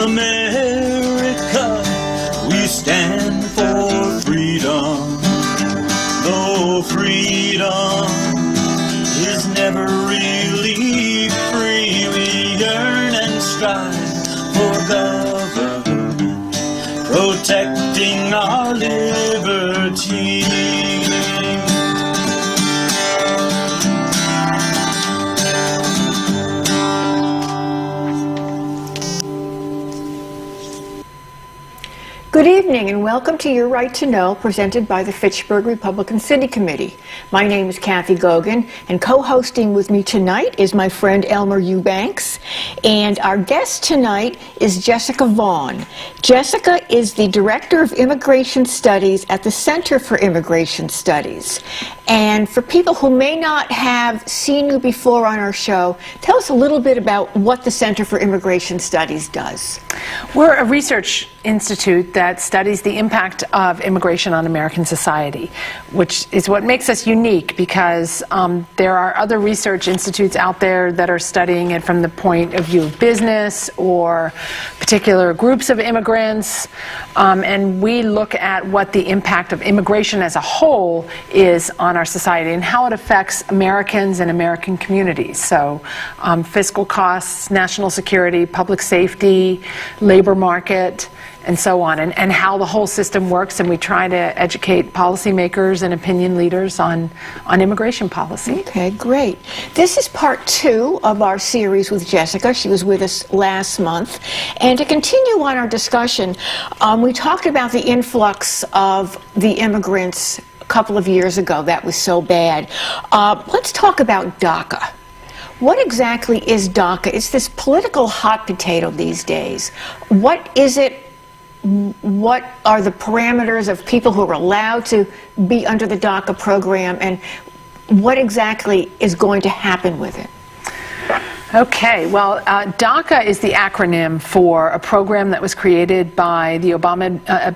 America, we stand for freedom. Though freedom is never really free, we yearn and strive for government protecting our liberty. Good evening and welcome to Your Right to Know, presented by the Fitchburg Republican City Committee. My name is Kathy Goguen, and co-hosting with me tonight is my friend Elmer Eubanks, and our guest tonight is Jessica Vaughn. Jessica is the Director of Immigration Studies at the Center for Immigration Studies. And for people who may not have seen you before on our show, tell us a little bit about what the Center for Immigration Studies does. We're a research institute that studies the impact of immigration on American society, which is what makes us unique, because there are other research institutes out there that are studying it from the point of view of business or particular groups of immigrants, and we look at what the impact of immigration as a whole is on our society and how it affects Americans and American communities. So fiscal costs, national security, public safety, labor market, and so on, and how the whole system works, and we try to educate policymakers and opinion leaders on immigration policy. Okay, great. This is part 2 of our series with Jessica. She was with us last month. And to continue on our discussion, we talked about the influx of the immigrants a couple of years ago. That was so bad. Let's talk about DACA. What exactly is DACA? It's this political hot potato these days. What is it? What are the parameters of people who are allowed to be under the DACA program, and what exactly is going to happen with it? Okay, well, DACA is the acronym for a program that was created by the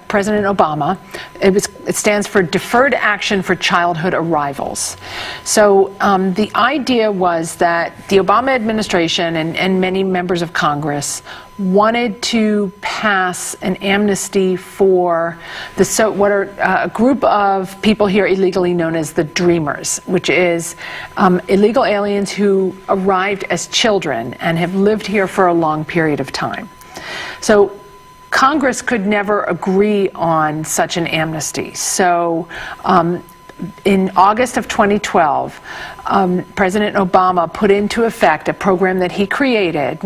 President Obama. It stands for Deferred Action for Childhood Arrivals. So the idea was that the Obama administration and many members of Congress wanted to pass an amnesty for a group of people here illegally known as the Dreamers, which is illegal aliens who arrived as children and have lived here for a long period of time. So Congress could never agree on such an amnesty. So in August of 2012, President Obama put into effect a program that he created,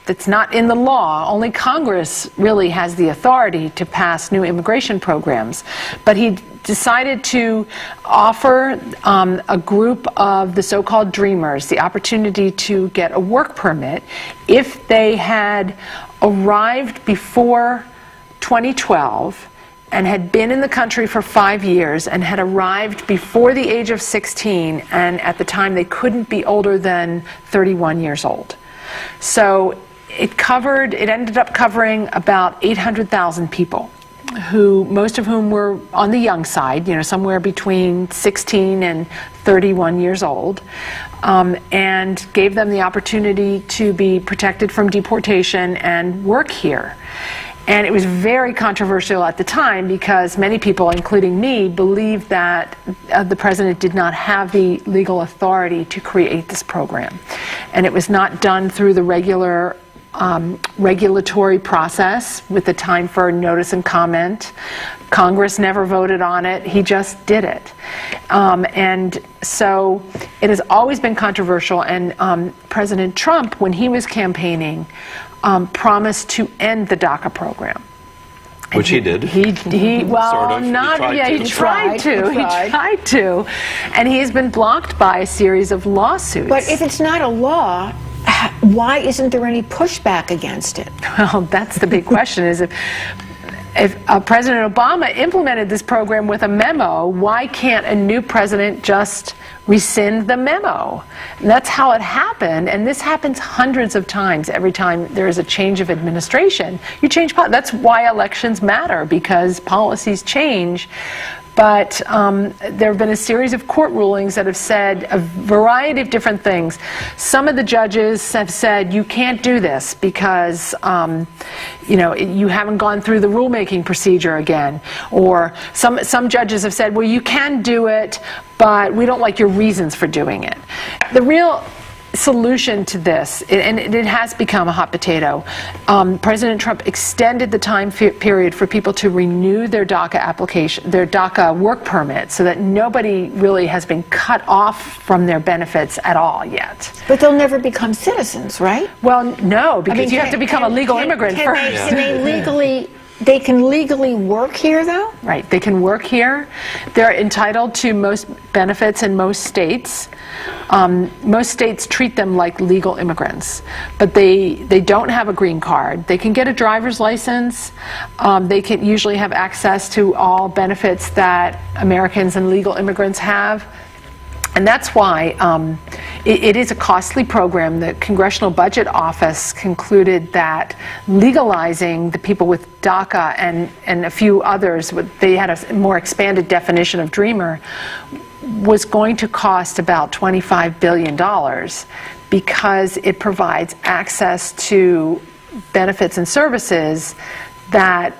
that's not in the law. Only Congress really has the authority to pass new immigration programs. But he decided to offer a group of the so-called Dreamers the opportunity to get a work permit if they had arrived before 2012 and had been in the country for 5 years and had arrived before the age of 16, and at the time they couldn't be older than 31 years old. So it ended up covering about 800,000 people, most of whom were on the young side, somewhere between 16 and 31 years old, and gave them the opportunity to be protected from deportation and work here. And it was very controversial at the time because many people, including me, believed that the president did not have the legal authority to create this program. And it was not done through the regular regulatory process with the time for notice and comment. Congress never voted on it. He just did it. And so it has always been controversial. And President Trump, when he was campaigning, promised to end the DACA program. Which he did. He tried to. And he's been blocked by a series of lawsuits. But if it's not a law, why isn't there any pushback against it? Well, that's the big question, is if President Obama implemented this program with a memo, why can't a new president just rescind the memo. And that's how it happened, and this happens hundreds of times. Every time there is a change of administration, you change policy. That's why elections matter, because policies change. But there have been a series of court rulings that have said a variety of different things. Some of the judges have said you can't do this because you haven't gone through the rulemaking procedure again. Or some judges have said, well, you can do it, but we don't like your reasons for doing it. The real solution to this, and it has become a hot potato, President Trump extended the time period for people to renew their DACA application, their DACA work permit, so that nobody really has been cut off from their benefits at all yet. But they'll never become citizens, right? Well, no, because you have to become a legal immigrant first. They can legally work here, though? Right, they can work here. They're entitled to most benefits in most states. Most states treat them like legal immigrants, but they don't have a green card. They can get a driver's license. They can usually have access to all benefits that Americans and legal immigrants have. And that's why it is a costly program. The Congressional Budget Office concluded that legalizing the people with DACA and a few others, they had a more expanded definition of dreamer, was going to cost about $25 billion because it provides access to benefits and services that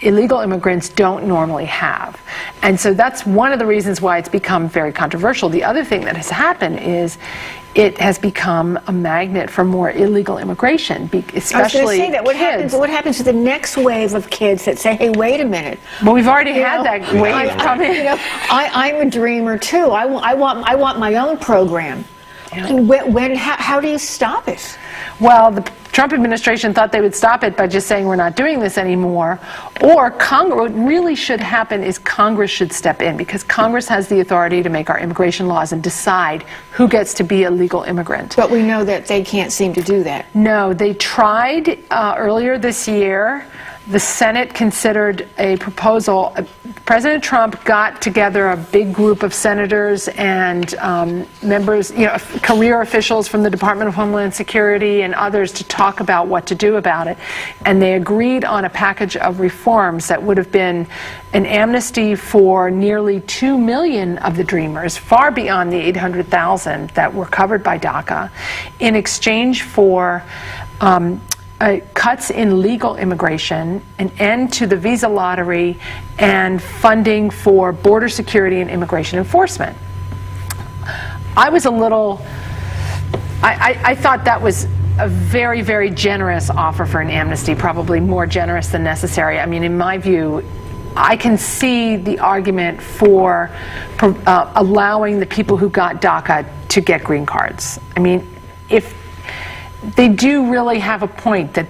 illegal immigrants don't normally have. And so that's one of the reasons why it's become very controversial. The other thing that has happened is it has become a magnet for more illegal immigration, especially I was going to say that. What kids. happens to the next wave of kids that say, hey, wait a minute. Well, we've already had that wave coming. I'm a dreamer, too. I want my own program. Yeah. How do you stop it? Well, the Trump administration thought they would stop it by just saying we're not doing this anymore. Or what really should happen is Congress should step in, because Congress has the authority to make our immigration laws and decide who gets to be a legal immigrant. But we know that they can't seem to do that. No, they tried earlier this year. The Senate considered a proposal. President Trump got together a big group of senators and members, career officials from the Department of Homeland Security and others to talk about what to do about it. And they agreed on a package of reforms that would have been an amnesty for nearly 2 million of the Dreamers, far beyond the 800,000 that were covered by DACA, in exchange for cuts in legal immigration, an end to the visa lottery, and funding for border security and immigration enforcement. I thought that was a very, very generous offer for an amnesty, probably more generous than necessary. I mean, in my view, I can see the argument for allowing the people who got DACA to get green cards. I mean, if they do really have a point that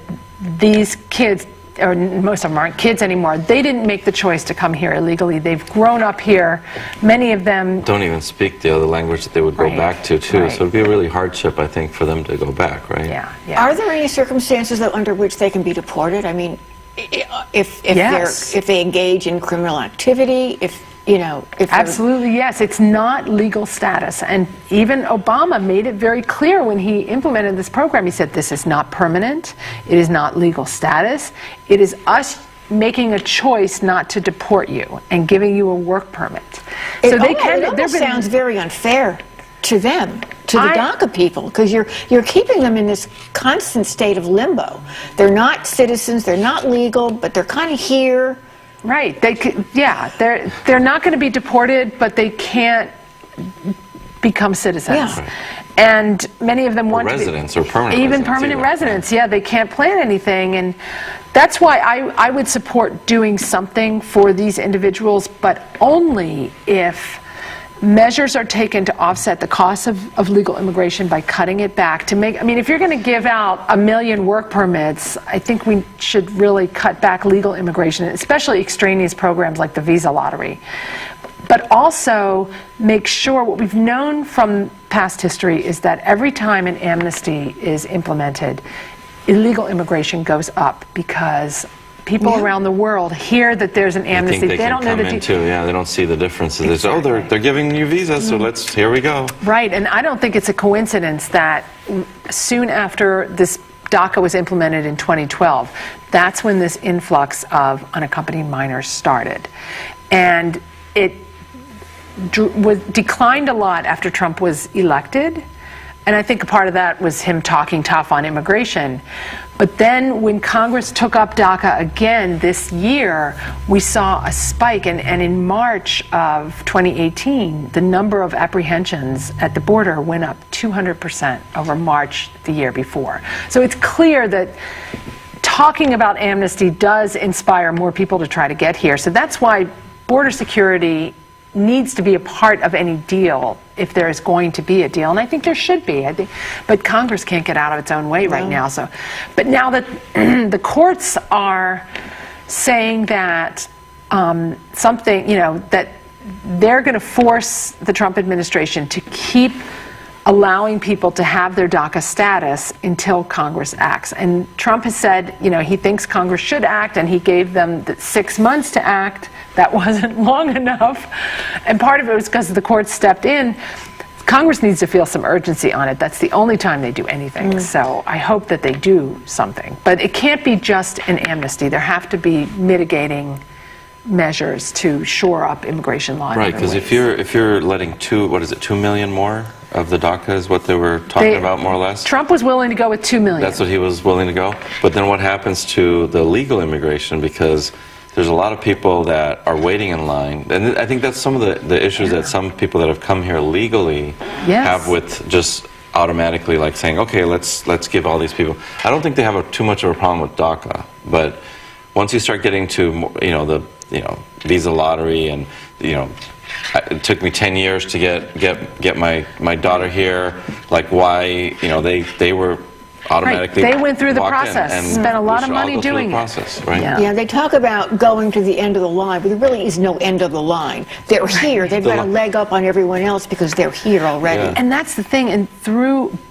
these kids, or most of them aren't kids anymore, they didn't make the choice to come here illegally. They've grown up here. Many of them don't even speak the other language that they would go back to, too. Right. So it'd be a really hardship, I think, for them to go back, right? Yeah. Are there any circumstances, though, under which they can be deported? I mean, if they engage in criminal activity, Absolutely, yes. It's not legal status. And even Obama made it very clear when he implemented this program. He said, this is not permanent. It is not legal status. It is us making a choice not to deport you and giving you a work permit. It almost sounds very unfair to them, to the DACA people, because you're keeping them in this constant state of limbo. They're not citizens, they're not legal, but they're kind of here. Right. They're not going to be deported, but they can't become citizens. Yeah. And many of them want residents to be, or permanent even residents, permanent residents. Yeah, they can't plan anything, and that's why I would support doing something for these individuals, but only if measures are taken to offset the cost of legal immigration by cutting it back to make, I mean, if you're going to give out 1 million work permits, I think we should really cut back legal immigration, especially extraneous programs like the visa lottery. But also make sure, what we've known from past history is that every time an amnesty is implemented, illegal immigration goes up because people around the world hear that there's an amnesty. They don't know the yeah, they don't see the differences. Exactly. Oh, they're giving you visas, so here we go. Right, and I don't think it's a coincidence that soon after this DACA was implemented in 2012, that's when this influx of unaccompanied minors started. And it declined a lot after Trump was elected. And I think a part of that was him talking tough on immigration. But then when Congress took up DACA again this year, we saw a spike. And in March of 2018, the number of apprehensions at the border went up 200% over March the year before. So it's clear that talking about amnesty does inspire more people to try to get here. So that's why border security needs to be a part of any deal if there is going to be a deal, and I think there should be. I think, but Congress can't get out of its own way right now. So, but now that the courts are saying that something, that they're going to force the Trump administration to keep allowing people to have their DACA status until Congress acts. And Trump has said, he thinks Congress should act, and he gave them 6 months to act. That wasn't long enough. And part of it was because the courts stepped in. Congress needs to feel some urgency on it. That's the only time they do anything. So I hope that they do something. But it can't be just an amnesty. There have to be mitigating measures to shore up immigration law. Right, because if you're letting 2 million more of the DACA is what they were talking about, more or less? Trump was willing to go with 2 million. That's what he was willing to go? But then what happens to the legal immigration? Because there's a lot of people that are waiting in line. And I think that's some of the issues that some people that have come here legally have with just automatically like saying, okay, let's give all these people. I don't think they have too much of a problem with DACA, but once you start getting to the visa lottery, and it took me 10 years to get my daughter here. Like, why they were automatically they went through the process, spent a lot of money doing the process, right? Yeah, they talk about going to the end of the line, but there really is no end of the line. They're here. They've got a leg up on everyone else because they're here already. Yeah. And that's the thing. And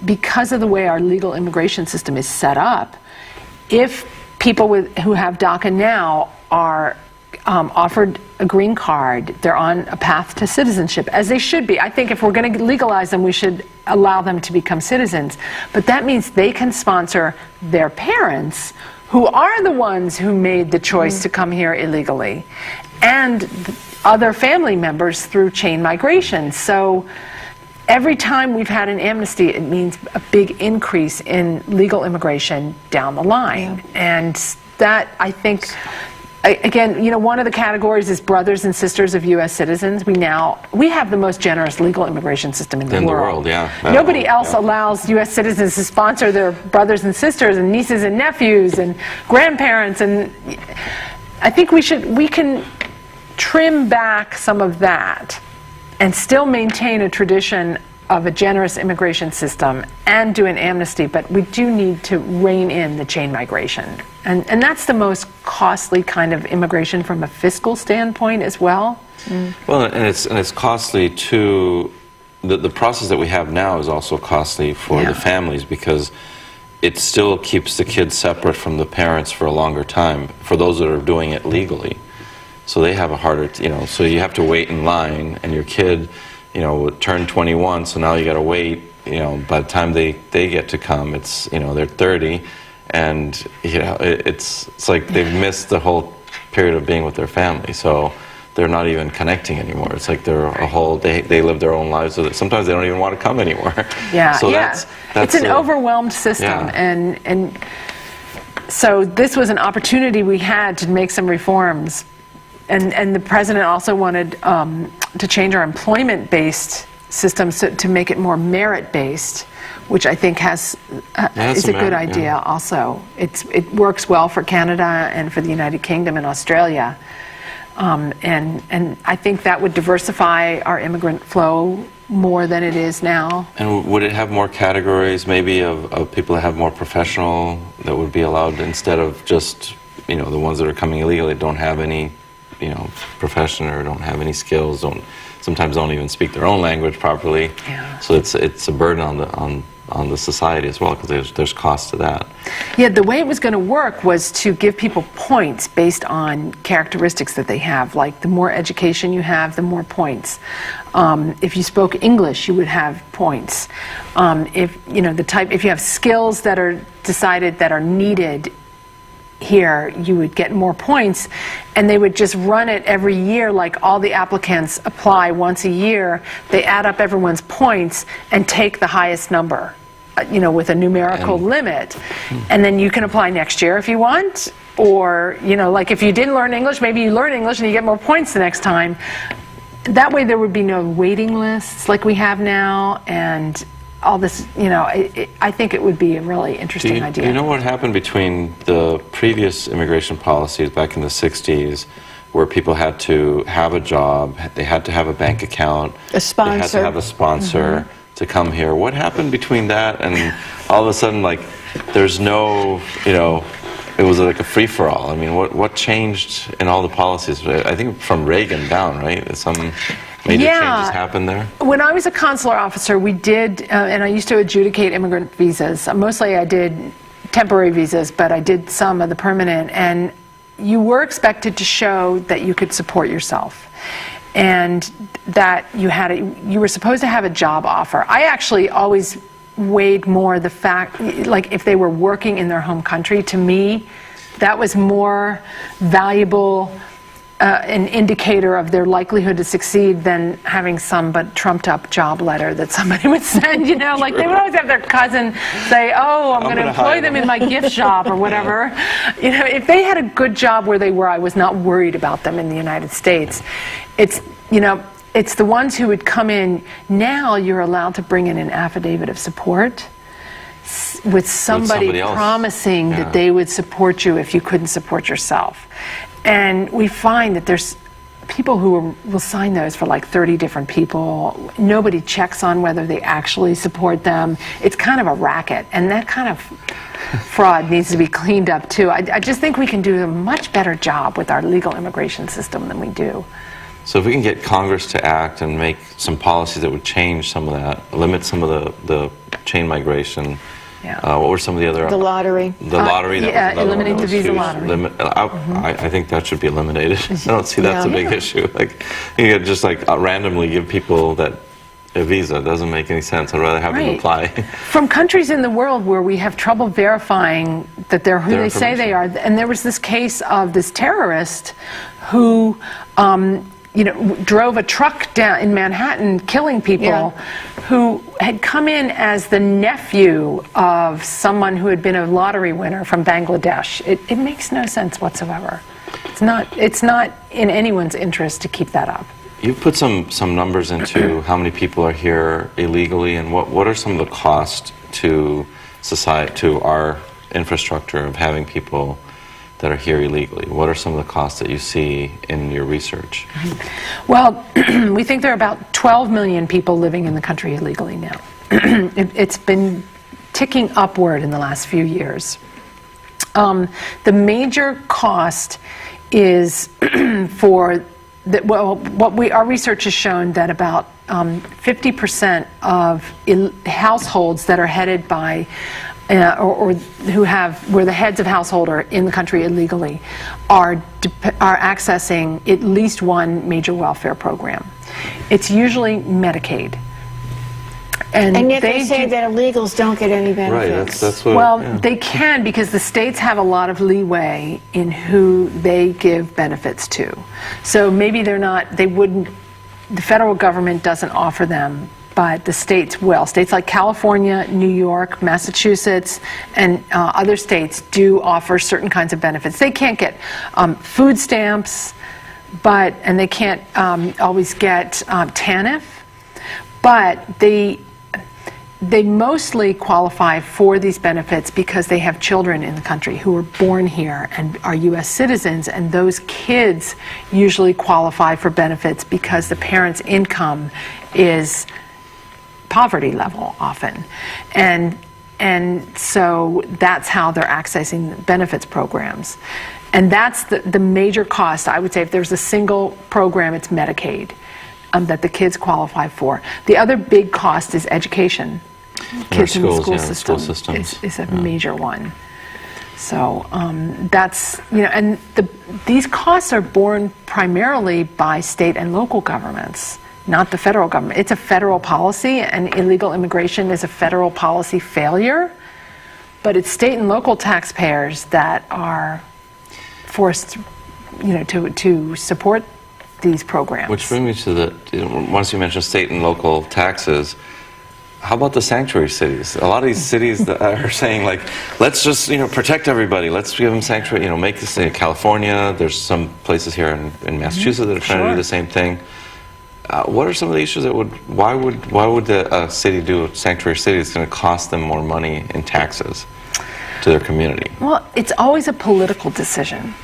because of the way our legal immigration system is set up, if people who have DACA now are offered a green card, they're on a path to citizenship, as they should be. I think if we're going to legalize them, we should allow them to become citizens. But that means they can sponsor their parents, who are the ones who made the choice to come here illegally, and other family members through chain migration. So every time we've had an amnesty, it means a big increase in legal immigration down the line. And that, I think, again, one of the categories is brothers and sisters of U.S. citizens. We have the most generous legal immigration system in the world. Nobody else allows U.S. citizens to sponsor their brothers and sisters and nieces and nephews and grandparents. And I think we can trim back some of that and still maintain a tradition of a generous immigration system and do an amnesty, but we do need to rein in the chain migration. And that's the most costly kind of immigration from a fiscal standpoint as well. Well, and it's costly too. The process that we have now is also costly for the families, because it still keeps the kids separate from the parents for a longer time, for those that are doing it legally. So they have a harder, so you have to wait in line, and your kid, turned 21, so now you got to wait, by the time they get to come, it's, they're 30, and, it's like they've missed the whole period of being with their family, so they're not even connecting anymore. It's like they're they live their own lives, so that sometimes they don't even want to come anymore. So that's it's an overwhelmed system, and so this was an opportunity we had to make some reforms. And the president also wanted to change our employment-based systems to make it more merit-based, which I think is a good idea also. It works well for Canada and for the United Kingdom and Australia. And I think that would diversify our immigrant flow more than it is now. And would it have more categories maybe of people that have more professional that would be allowed, instead of just, the ones that are coming illegally don't have any profession or don't have any skills, sometimes don't even speak their own language properly. So it's a burden on the society as well, because there's cost to that. Yeah, the way it was going to work was to give people points based on characteristics that they have. Like the more education you have, the more points. If you spoke English, you would have points. If you have skills that are decided that are needed here, you would get more points, and they would just run it every year. Like all the applicants apply once a year, they add up everyone's points and take the highest number, with a numerical limit, and then you can apply next year if you want, or like if you didn't learn English, maybe you learn English and you get more points the next time. That way there would be no waiting lists like we have now, and all this, I think it would be a really interesting idea. Do you know what happened between the previous immigration policies back in the 60s, where people had to have a job, they had to have a bank account, a sponsor, they had to have a sponsor to come here? What happened between that and all of a sudden, like, there's no, it was like a free-for-all? I mean, what changed in all the policies? I think from Reagan down, right? Some major changes happened there? When I was a consular officer, we did, and I used to adjudicate immigrant visas. Mostly I did temporary visas, but I did some of the permanent. And you were expected to show that you could support yourself, and that you were supposed to have a job offer. I actually always weighed more the fact, like if they were working in their home country. To me, that was more valuable an indicator of their likelihood to succeed than having some but trumped up job letter that somebody would send, like they would always have their cousin say, oh, I'm going to employ them in my gift shop or whatever. If they had a good job where they were, I was not worried about them in the United States. It's the ones who would come in. Now you're allowed to bring in an affidavit of support with somebody promising that they would support you if you couldn't support yourself. And we find that there's people who will sign those for like 30 different people. Nobody checks on whether they actually support them. It's kind of a racket, and that kind of fraud needs to be cleaned up too. I just think we can do a much better job with our legal immigration system than we do. So if we can get Congress to act and make some policies that would change some of that, limit some of the chain migration. What were some of the other? The lottery. The lottery. Eliminate the visa lottery. I think that should be eliminated. I don't see that's a big issue. Like, you could just randomly give people a visa. It doesn't make any sense. I'd rather have them apply. From countries in the world where we have trouble verifying that they're who they say they are. And there was this case of this terrorist who drove a truck down in Manhattan killing people, who had come in as the nephew of someone who had been a lottery winner from Bangladesh. It makes no sense whatsoever. It's not in anyone's interest to keep that up. You've put some numbers into how many people are here illegally, and what are some of the costs to society, to our infrastructure of having people that are here illegally? What are some of the costs that you see in your research? Well, we think there are about 12 million people living in the country illegally now. It's been ticking upward in the last few years. The major cost is for our research has shown that about 50% of households that are headed by or where the heads of household are in the country illegally are accessing at least one major welfare program. It's usually Medicaid. And yet they say that illegals don't get any benefits. Right, that's what... they can, because the states have a lot of leeway in who they give benefits to. So maybe the federal government doesn't offer them, but the states will. States like California, New York, Massachusetts, and other states do offer certain kinds of benefits. They can't get food stamps, and they can't always get TANF, but they mostly qualify for these benefits because they have children in the country who were born here and are U.S. citizens, and those kids usually qualify for benefits because the parents' income is poverty level often. And so that's how they're accessing benefits programs. And that's the major cost. I would say if there's a single program, it's Medicaid that the kids qualify for. The other big cost is education. kids in the schools, school yeah, system school systems. is a major one. So that's, and these costs are borne primarily by state and local governments, not the federal government. It's a federal policy, and illegal immigration is a federal policy failure, but it's state and local taxpayers that are forced, to support these programs. Which brings me to once you mentioned state and local taxes, how about the sanctuary cities? A lot of these cities that are saying, like, let's just, protect everybody. Let's give them sanctuary, make this in California. There's some places here in Massachusetts that are trying to do the same thing. What are some of the issues that why would a city do a sanctuary city? It's going to cost them more money in taxes to their community. Well, it's always a political decision.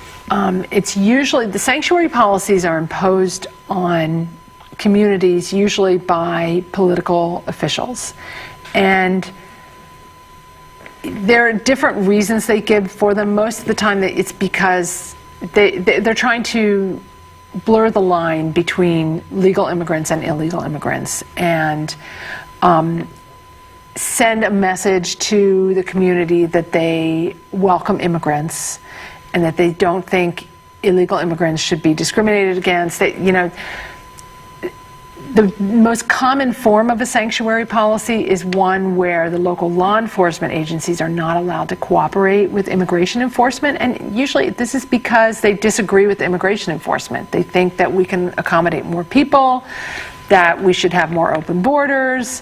It's usually, the sanctuary policies are imposed on communities usually by political officials, and there are different reasons they give for them. Most of the time it's because they're trying to blur the line between legal immigrants and illegal immigrants, and send a message to the community that they welcome immigrants and that they don't think illegal immigrants should be discriminated against. The most common form of a sanctuary policy is one where the local law enforcement agencies are not allowed to cooperate with immigration enforcement, and usually this is because they disagree with immigration enforcement. They think that we can accommodate more people, that we should have more open borders.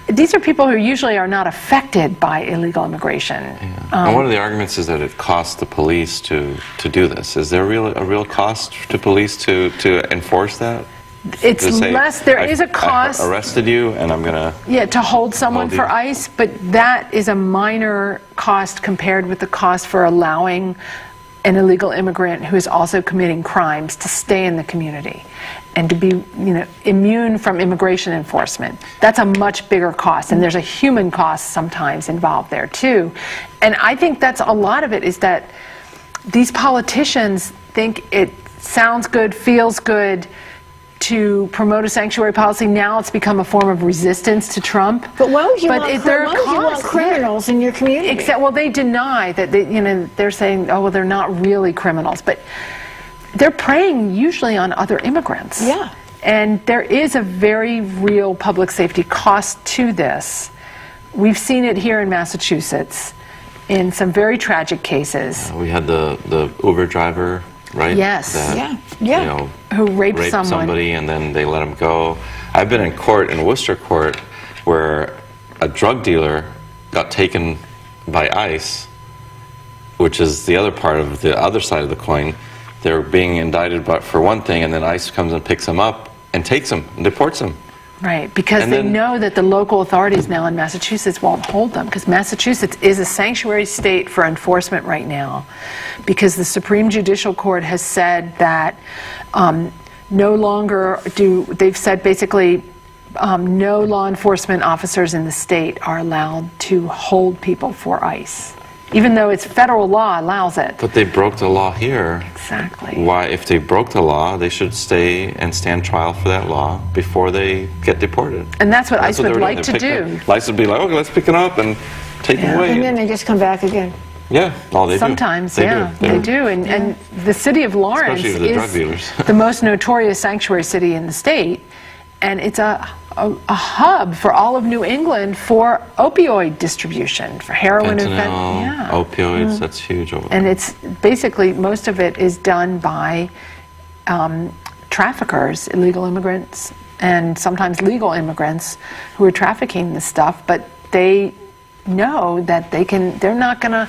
These are people who usually are not affected by illegal immigration. Yeah. And one of the arguments is that it costs the police to do this. Is there a real cost to police to enforce that? It's less. There is a cost. I arrested you, and I'm gonna. Yeah, to hold someone for ICE, but that is a minor cost compared with the cost for allowing an illegal immigrant who is also committing crimes to stay in the community and to be, immune from immigration enforcement. That's a much bigger cost, and there's a human cost sometimes involved there too. And I think that's a lot of it, is that these politicians think it sounds good, feels good to promote a sanctuary policy. Now it's become a form of resistance to Trump. But why would you want criminals in your community? Except, well, they deny that. They're saying, oh, well, they're not really criminals, but they're preying usually on other immigrants. Yeah. And there is a very real public safety cost to this. We've seen it here in Massachusetts in some very tragic cases. We had the Uber driver, right? Yes. That, yeah. Who raped somebody and then they let him go. I've been in court, in Worcester court, where a drug dealer got taken by ICE, which is the other part of the other side of the coin. They're being indicted but for one thing, and then ICE comes and picks him up and takes him and deports him. Right, because they know that the local authorities now in Massachusetts won't hold them, because Massachusetts is a sanctuary state for enforcement right now, because the Supreme Judicial Court has said that no longer they've said basically no law enforcement officers in the state are allowed to hold people for ICE, even though it's federal law allows it. But they broke the law here. Exactly. Why, if they broke the law, they should stay and stand trial for that law before they get deported. And that's what ICE would like to do. ICE would be like, okay, let's pick it up and take them away. And then they just come back again. Yeah, all they Sometimes, do. they do. And the city of Lawrence is the most notorious sanctuary city in the state, and it's a hub for all of New England for opioid distribution, for heroin and fentanyl. Opioids, that's huge over there. And it's basically, most of it is done by traffickers, illegal immigrants, and sometimes legal immigrants who are trafficking this stuff, but they know that they're not going to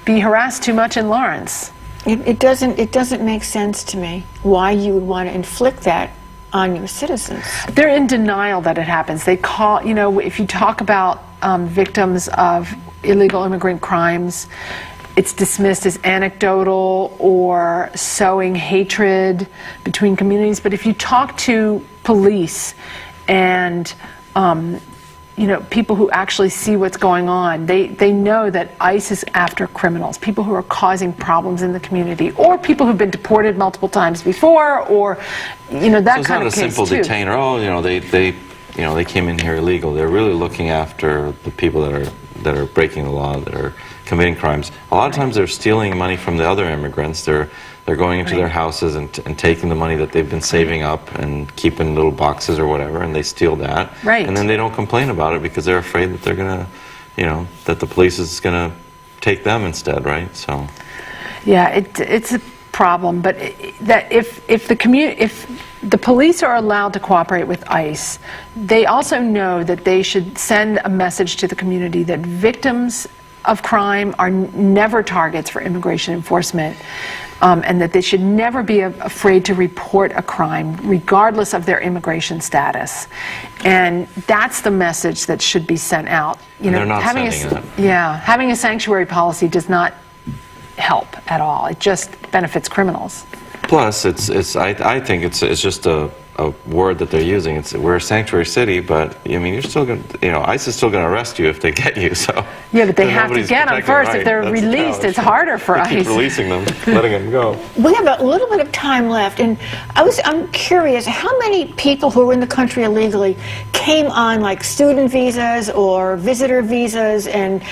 be harassed too much in Lawrence. It doesn't make sense to me why you would want to inflict that on your citizens. They're in denial that it happens. They call, if you talk about victims of illegal immigrant crimes, it's dismissed as anecdotal or sowing hatred between communities. But if you talk to police and people who actually see what's going on, they know that ICE is after criminals, people who are causing problems in the community, or people who've been deported multiple times before, or that kind of case too. So it's not a simple detainer. Oh, you know, they came in here illegal. They're really looking after the people that are breaking the law, that are committing crimes. A lot of times they're stealing money from the other immigrants. They're going into their houses and taking the money that they've been saving up and keeping little boxes or whatever, and they steal that. Right. And then they don't complain about it because they're afraid that they're gonna, you know, that the police is gonna take them instead, right? So. Yeah, it's a problem, but that if the police are allowed to cooperate with ICE, they also know that they should send a message to the community that victims of crime are never targets for immigration enforcement, and that they should never be afraid to report a crime regardless of their immigration status. And that's the message that should be sent out. You know, they're not having sending it. Yeah, having a sanctuary policy does not help at all. It just benefits criminals. Plus, I think it's just a word that they're using. We're a sanctuary city, but I mean, you're still going to, you know, ICE is still going to arrest you if they get you. So yeah, but they have to get them first. If they're released, it's harder for ICE. Keep releasing them, letting them go. We have a little bit of time left, and I'm curious, how many people who are in the country illegally came on like student visas or visitor visas and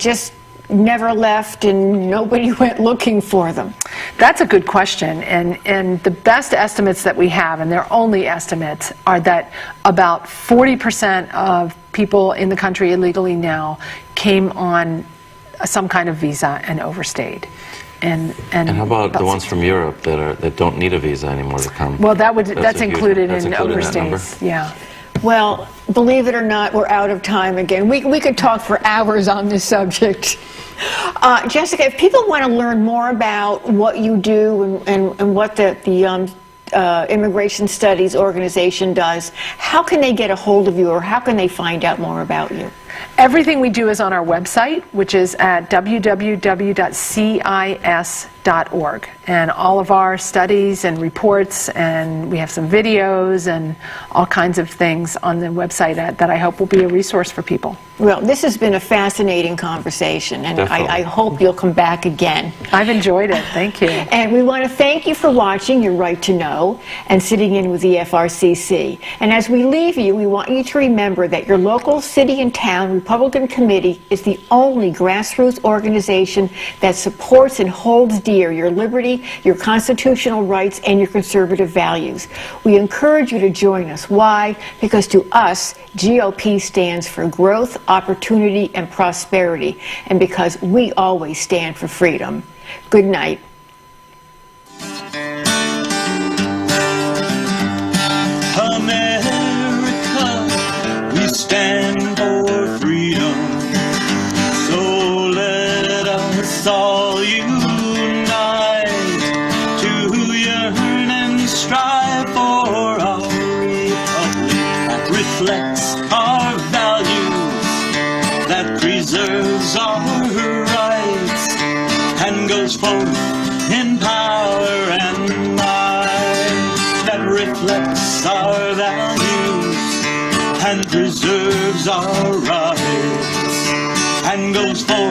just never left and nobody went looking for them? That's a good question, and the best estimates that we have, and they're only estimates, are that about 40% of people in the country illegally now came on some kind of visa and overstayed. And how about the ones from Europe that don't need a visa anymore to come? Well, that's included in overstays. Yeah. Well, believe it or not, we're out of time again. We could talk for hours on this subject. Jessica, if people want to learn more about what you do and what the Immigration Studies organization does, how can they get a hold of you, or how can they find out more about you? Everything we do is on our website, which is at www.cis.org. And all of our studies and reports, and we have some videos and all kinds of things on the website that I hope will be a resource for people. Well, this has been a fascinating conversation, and I hope you'll come back again. I've enjoyed it. Thank you. And we want to thank you for watching Your Right to Know and sitting in with the FRCC. And as we leave you, we want you to remember that your local city and town Republican Committee is the only grassroots organization that supports and holds dear your liberty, your constitutional rights, and your conservative values. We encourage you to join us. Why? Because to us, GOP stands for growth, opportunity, and prosperity, and because we always stand for freedom. Good night. America, we stand for freedom. So let us all unite to yearn and strive for our republic that reflects our values, that preserves our rights, and goes forth in power and might, that reflects our values and preserves our rights, and goes forth